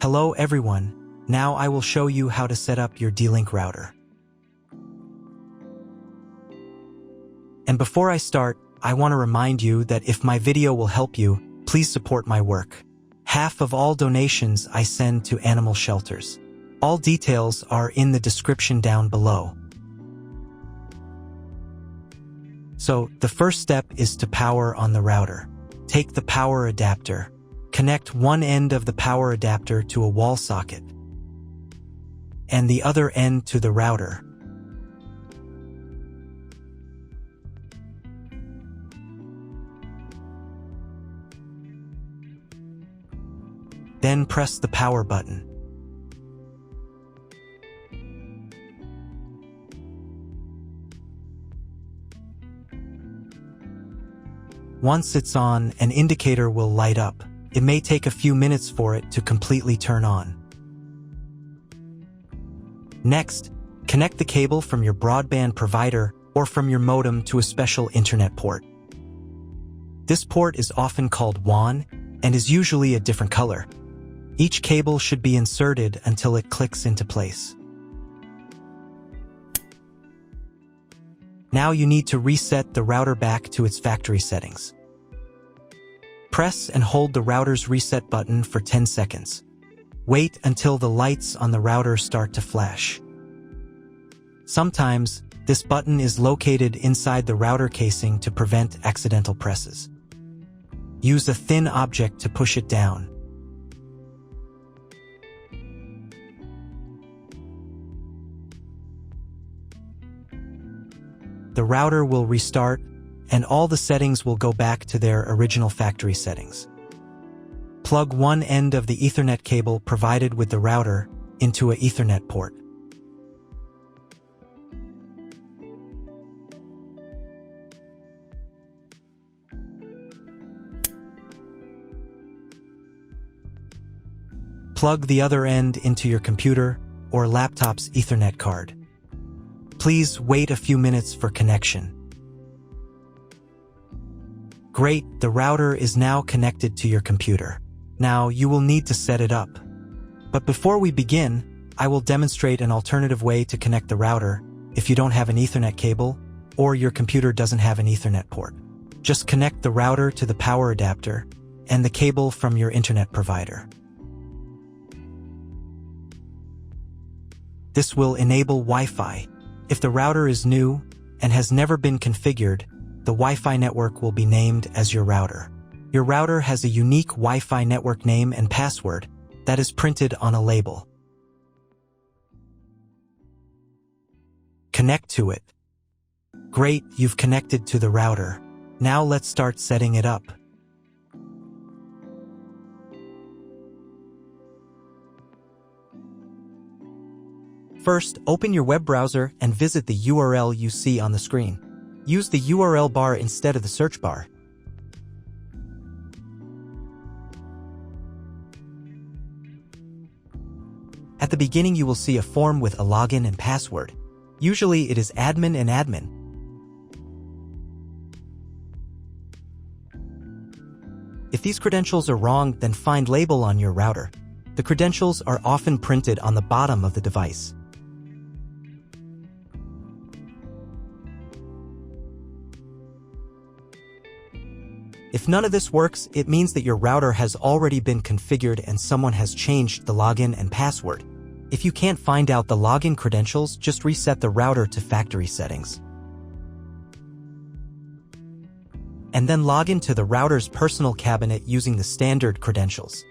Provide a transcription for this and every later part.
Hello everyone, now I will show you how to set up your D-Link router. And before I start, I want to remind you that if my video will help you, please support my work. Half of all donations I send to animal shelters. All details are in the description down below. So, the first step is to power on the router. Take the power adapter. Connect one end of the power adapter to a wall socket and the other end to the router. Then press the power button. Once it's on, an indicator will light up. It may take a few minutes for it to completely turn on. Next, connect the cable from your broadband provider or from your modem to a special internet port. This port is often called WAN and is usually a different color. Each cable should be inserted until it clicks into place. Now you need to reset the router back to its factory settings. Press and hold the router's reset button for 10 seconds. Wait until the lights on the router start to flash. Sometimes, this button is located inside the router casing to prevent accidental presses. Use a thin object to push it down. The router will restart, and all the settings will go back to their original factory settings. Plug one end of the Ethernet cable provided with the router into an Ethernet port. Plug the other end into your computer or laptop's Ethernet card. Please wait a few minutes for connection. Great, the router is now connected to your computer. Now you will need to set it up. But before we begin, I will demonstrate an alternative way to connect the router if you don't have an Ethernet cable or your computer doesn't have an Ethernet port. Just connect the router to the power adapter and the cable from your internet provider. This will enable Wi-Fi. If the router is new and has never been configured, the Wi-Fi network will be named as your router. Your router has a unique Wi-Fi network name and password that is printed on a label. Connect to it. Great, you've connected to the router. Now let's start setting it up. First, open your web browser and visit the URL you see on the screen. Use the URL bar instead of the search bar. At the beginning, you will see a form with a login and password. Usually, it is admin and admin. If these credentials are wrong, then find label on your router. The credentials are often printed on the bottom of the device. If none of this works, it means that your router has already been configured and someone has changed the login and password. If you can't find out the login credentials, just reset the router to factory settings. And then log into the router's personal cabinet using the standard credentials.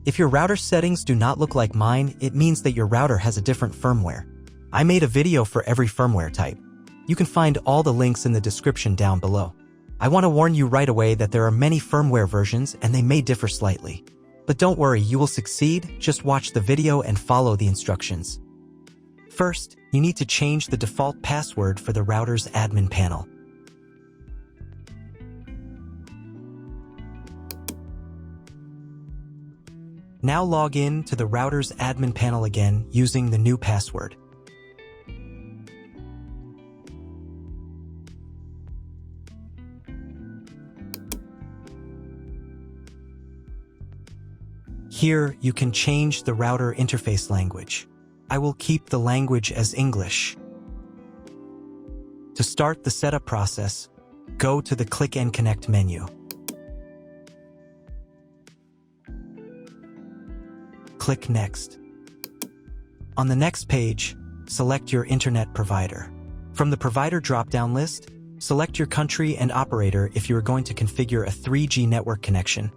If your router settings do not look like mine, it means that your router has a different firmware. I made a video for every firmware type. You can find all the links in the description down below. I want to warn you right away that there are many firmware versions and they may differ slightly. But don't worry, you will succeed. Just watch the video and follow the instructions. First, you need to change the default password for the router's admin panel. Now log in to the router's admin panel again using the new password. Here, you can change the router interface language. I will keep the language as English. To start the setup process, go to the Click and Connect menu. Click Next. On the next page, select your internet provider. From the provider drop-down list, select your country and operator if you are going to configure a 3G network connection,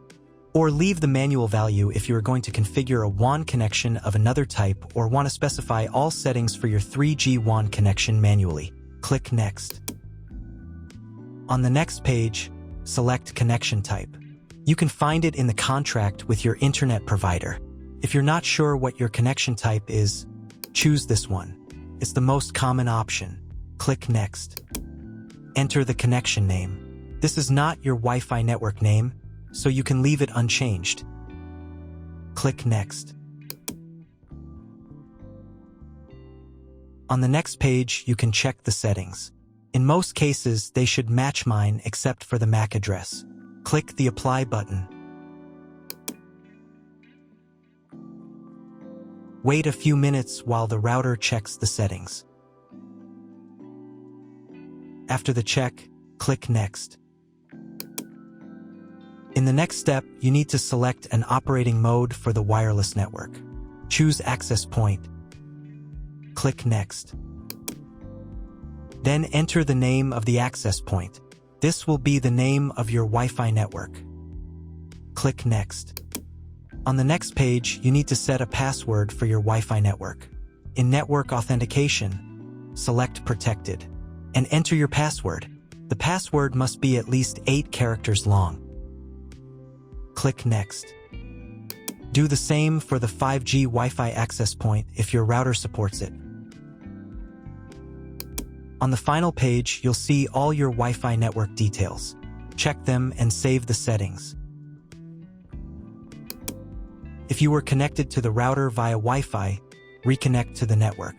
or leave the manual value if you are going to configure a WAN connection of another type or want to specify all settings for your 3G WAN connection manually. Click Next. On the next page, select connection type. You can find it in the contract with your internet provider. If you're not sure what your connection type is, choose this one. It's the most common option. Click Next. Enter the connection name. This is not your Wi-Fi network name, so you can leave it unchanged. Click Next. On the next page, you can check the settings. In most cases, they should match mine except for the MAC address. Click the Apply button. Wait a few minutes while the router checks the settings. After the check, click Next. In the next step, you need to select an operating mode for the wireless network. Choose access point. Click Next. Then enter the name of the access point. This will be the name of your Wi-Fi network. Click Next. On the next page, you need to set a password for your Wi-Fi network. In Network Authentication, select Protected and enter your password. The password must be at least 8 characters long. Click Next. Do the same for the 5G Wi-Fi access point if your router supports it. On the final page, you'll see all your Wi-Fi network details. Check them and save the settings. If you were connected to the router via Wi-Fi, reconnect to the network.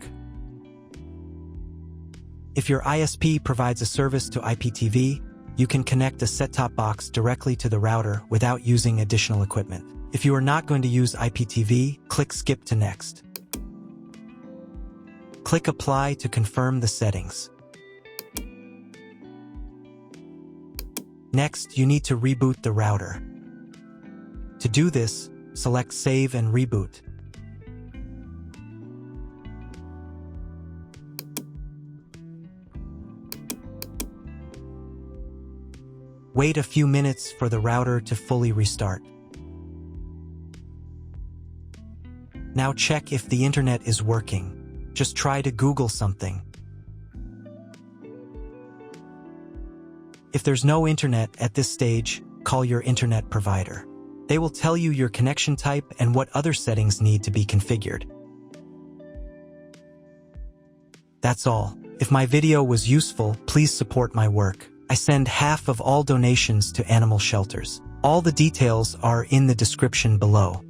If your ISP provides a service to IPTV, you can connect a set-top box directly to the router without using additional equipment. If you are not going to use IPTV, click Skip to Next. Click Apply to confirm the settings. Next, you need to reboot the router. To do this, select Save and Reboot. Wait a few minutes for the router to fully restart. Now check if the internet is working. Just try to Google something. If there's no internet at this stage, call your internet provider. They will tell you your connection type and what other settings need to be configured. That's all. If my video was useful, please support my work. I send half of all donations to animal shelters. All the details are in the description below.